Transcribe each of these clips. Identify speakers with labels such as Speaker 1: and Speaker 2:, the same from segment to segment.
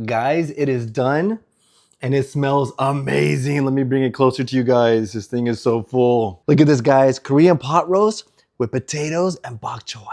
Speaker 1: Guys, it is done and it smells amazing. Let me bring it closer to you guys. This thing is so full. Look at this, guys. Korean pot roast with potatoes and bok choy.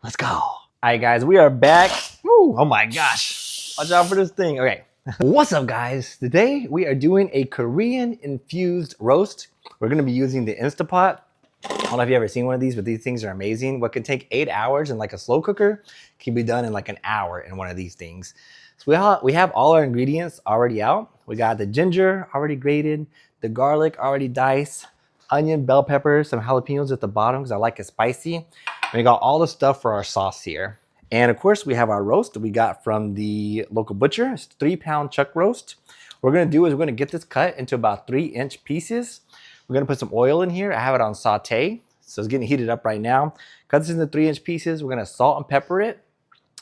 Speaker 1: Let's go. All right, guys, we are back. Woo, oh my gosh. Watch out for this thing. Okay. What's up, guys? Today we are doing a Korean infused roast. We're gonna be using the Instapot. I don't know if you've ever seen one of these, but these things are amazing. What can take 8 hours in like a slow cooker can be done in like an hour in one of these things. So we have all our ingredients already out. We got the ginger already grated, the garlic already diced, onion, bell peppers, some jalapenos at the bottom because I like it spicy. And we got all the stuff for our sauce here. And of course, we have our roast that we got from the local butcher. It's a 3-pound chuck roast. What we're gonna do is we're gonna get this cut into about 3-inch pieces. We're gonna put some oil in here. I have it on saute, so it's getting heated up right now. Cut this into 3-inch pieces. We're gonna salt and pepper it,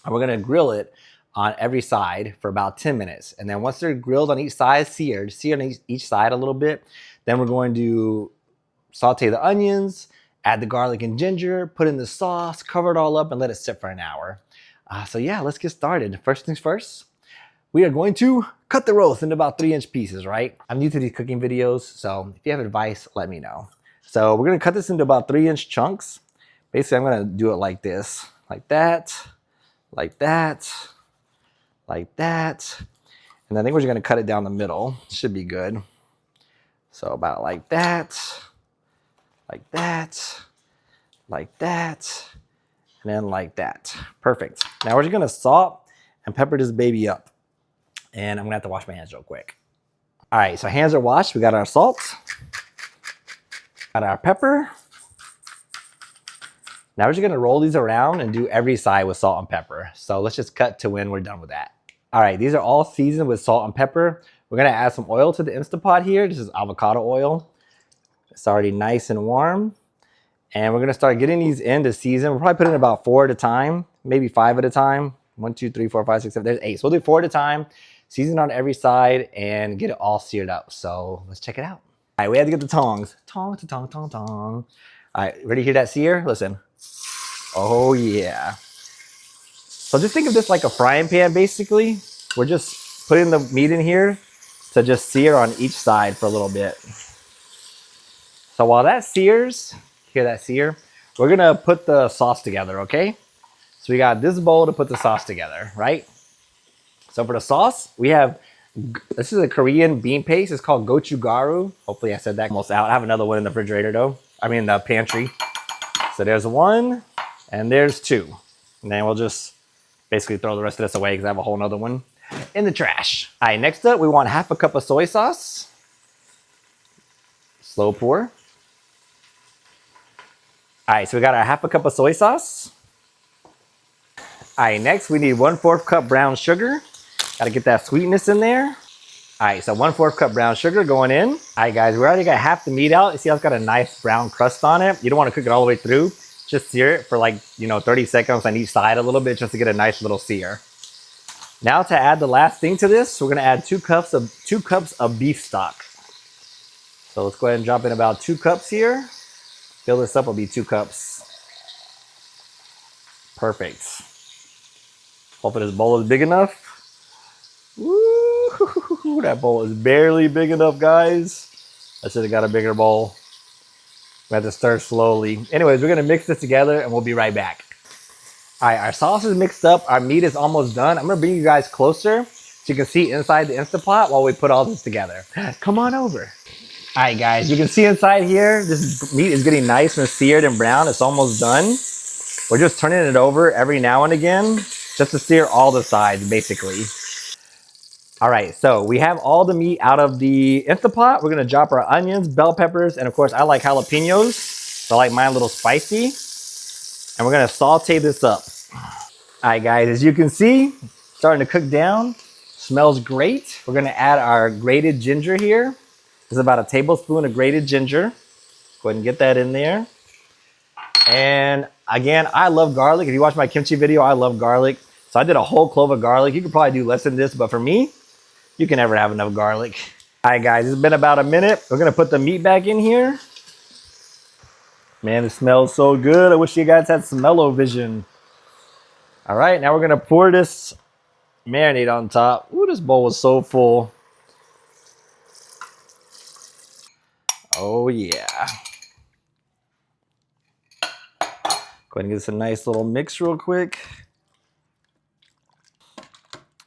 Speaker 1: and we're gonna grill it on every side for about 10 minutes. And then once they're grilled on each side, seared on each side a little bit, then we're going to saute the onions, add the garlic and ginger, put in the sauce, cover it all up, and let it sit for an hour. So yeah, let's get started. First things first, we are going to cut the roast into about 3-inch pieces, right? I'm new to these cooking videos, so if you have advice, let me know. So we're gonna cut this into about 3-inch chunks. Basically, I'm gonna do it like this, like that, like that, like that. And I think we're just gonna cut it down the middle. Should be good. So about like that, like that, like that, and then like that. Perfect. Now we're just gonna salt and pepper this baby up. And I'm gonna have to wash my hands real quick. All right, so hands are washed. We got our salt, got our pepper. Now we're just gonna roll these around and do every side with salt and pepper. So let's just cut to when we're done with that. All right, these are all seasoned with salt and pepper. We're gonna add some oil to the Instapot here. This is avocado oil. It's already nice and warm. And we're gonna start getting these in to season. We'll probably put in about 4 at a time, maybe 5 at a time. 1, 2, 3, 4, 5, 6, 7, there's 8. So we'll do 4 at a time, season on every side, and get it all seared up. So let's check it out. All right, we had to get the tongs. Tong, tong, tong, tong. All right, ready to hear that sear? Listen. Oh yeah. So just think of this like a frying pan, basically. We're just putting the meat in here to just sear on each side for a little bit. So while that sears, hear that sear? We're gonna put the sauce together, okay? So we got this bowl to put the sauce together, right? So for the sauce, we have, this is a Korean bean paste. It's called gochugaru. Hopefully I said that almost out. I have another one in the refrigerator though. I mean the pantry. So there's 1 and there's 2. And then we'll just basically throw the rest of this away because I have a whole nother one in the trash. All right, next up, we want 1/2 cup of soy sauce. Slow pour. All right, so we got our 1/2 cup of soy sauce. All right, next we need 1/4 cup brown sugar. Gotta get that sweetness in there. All right, so 1/4 cup brown sugar going in. All right, guys, we already got half the meat out. You see how it's got a nice brown crust on it? You don't wanna cook it all the way through. Just sear it for like, 30 seconds on each side a little bit just to get a nice little sear. Now to add the last thing to this, we're gonna add 2 cups of beef stock. So let's go ahead and drop in about 2 cups here. Fill this up, will be 2 cups. Perfect. Hopefully this bowl is big enough. Woo, that bowl is barely big enough, guys. I should have got a bigger bowl. We have to stir slowly. Anyways, we're gonna mix this together and we'll be right back. All right, our sauce is mixed up. Our meat is almost done. I'm gonna bring you guys closer so you can see inside the Instapot while we put all this together. Come on over. All right, guys, you can see inside here, this meat is getting nice and seared and brown. It's almost done. We're just turning it over every now and again just to sear all the sides, basically. All right, so we have all the meat out of the Instapot. We're gonna drop our onions, bell peppers, and of course, I like jalapenos. So I like mine a little spicy. And we're gonna saute this up. All right, guys, as you can see, starting to cook down. Smells great. We're gonna add our grated ginger here. This is about a tablespoon of grated ginger. Go ahead and get that in there. And again, I love garlic. If you watch my kimchi video, I love garlic. So I did a whole clove of garlic. You could probably do less than this, but for me, you can never have enough garlic. All right, guys, it's been about a minute. We're gonna put the meat back in here. Man, it smells so good. I wish you guys had smell-o-vision. All right, now we're gonna pour this marinade on top. Ooh, this bowl was so full. Oh yeah. Go ahead and get us a nice little mix real quick.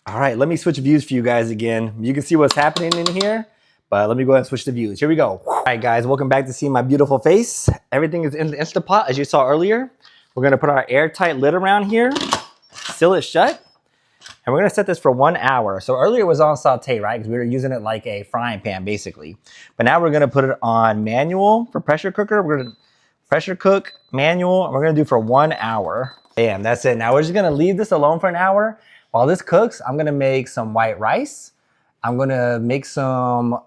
Speaker 1: All right, let me switch views for you guys again. You can see what's happening in here, but let me go ahead and switch the views. Here we go. All right, guys, welcome back to see my beautiful face. Everything is in the Instant Pot, as you saw earlier. We're gonna put our airtight lid around here, seal it shut, and we're gonna set this for 1 hour. So earlier it was on saute, right? Because we were using it like a frying pan, basically. But now we're gonna put it on manual for pressure cooker. We're gonna pressure cook, manual, and we're gonna do for 1 hour. Bam, that's it. Now we're just gonna leave this alone for an hour. While this cooks, I'm gonna make some white rice. I'm gonna make some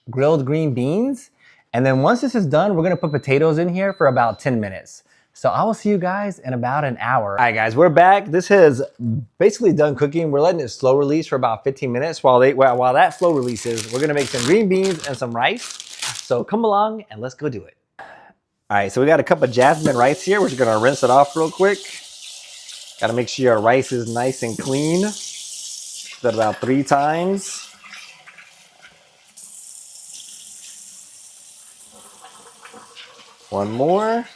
Speaker 1: grilled green beans. And then once this is done, we're gonna put potatoes in here for about 10 minutes. So I will see you guys in about an hour. All right, guys, we're back. This has basically done cooking. We're letting it slow release for about 15 minutes. While that slow releases, we're gonna make some green beans and some rice. So come along and let's go do it. All right, so we got a cup of jasmine rice here. We're just gonna rinse it off real quick. Gotta make sure your rice is nice and clean. Do it about 3 times. One more.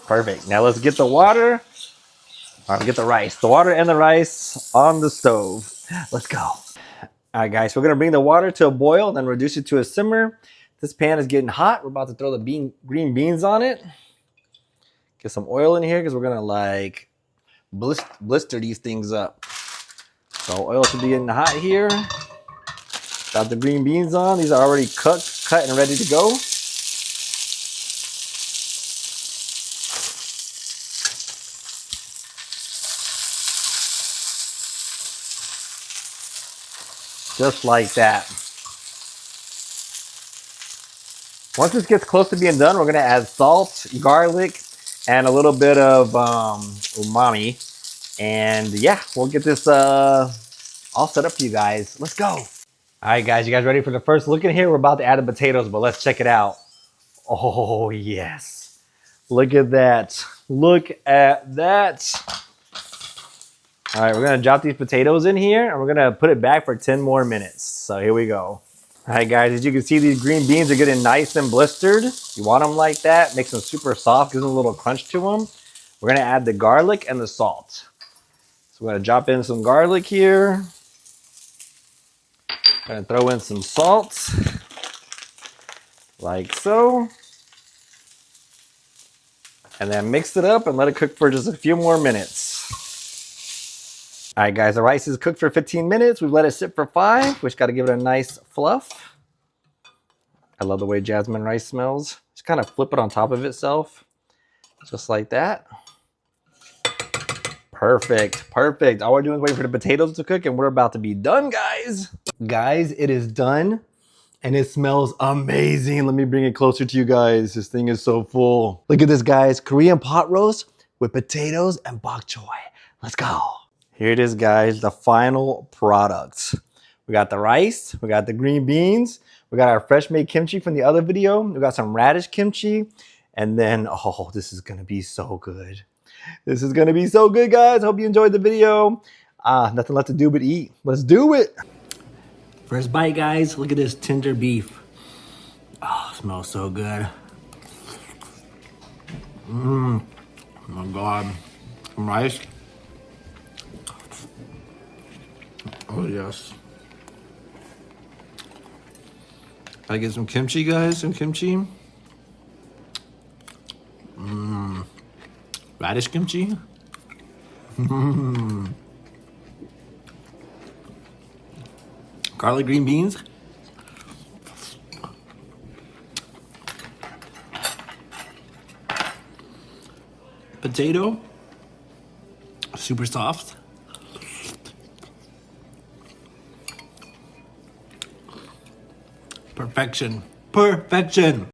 Speaker 1: Perfect. Now let's get the water. Get the rice. The water and the rice on the stove. Let's go. All right, guys, so we're gonna bring the water to a boil, then reduce it to a simmer. This pan is getting hot. We're about to throw the green beans on it. Get some oil in here because we're gonna like blister these things up. So oil should be getting hot here. Got the green beans on. These are already cut and ready to go. Just like that. Once this gets close to being done, we're gonna add salt, garlic, and a little bit of umami. And yeah, we'll get this all set up for you guys. Let's go. All right, guys, you guys ready for the first look in here? We're about to add the potatoes, but let's check it out. Oh, yes. Look at that. Look at that. All right, we're gonna drop these potatoes in here and we're gonna put it back for 10 more minutes. So here we go. All right, guys, as you can see, these green beans are getting nice and blistered. You want them like that, makes them super soft, gives them a little crunch to them. We're gonna add the garlic and the salt. So we're gonna drop in some garlic here. Gonna throw in some salt, like so. And then mix it up and let it cook for just a few more minutes. All right, guys, the rice is cooked for 15 minutes. We've let it sit for 5. We just got to give it a nice fluff. I love the way jasmine rice smells. Just kind of flip it on top of itself, just like that. Perfect, perfect. All we're doing is waiting for the potatoes to cook and we're about to be done, guys. Guys, it is done and it smells amazing. Let me bring it closer to you guys. This thing is so full. Look at this, guys. Korean pot roast with potatoes and bok choy. Let's go. Here it is, guys, the final product. We got the rice, we got the green beans, we got our fresh made kimchi from the other video, we got some radish kimchi, and then, oh, this is gonna be so good. This is gonna be so good, guys. Hope you enjoyed the video. Nothing left to do but eat. Let's do it. First bite, guys. Look at this tender beef. Oh, it smells so good. Oh my God. Some rice. Oh yes. Gotta get some kimchi, guys. Some kimchi. Radish kimchi. Garlic green beans. Potato. Super soft. Perfection. Perfection.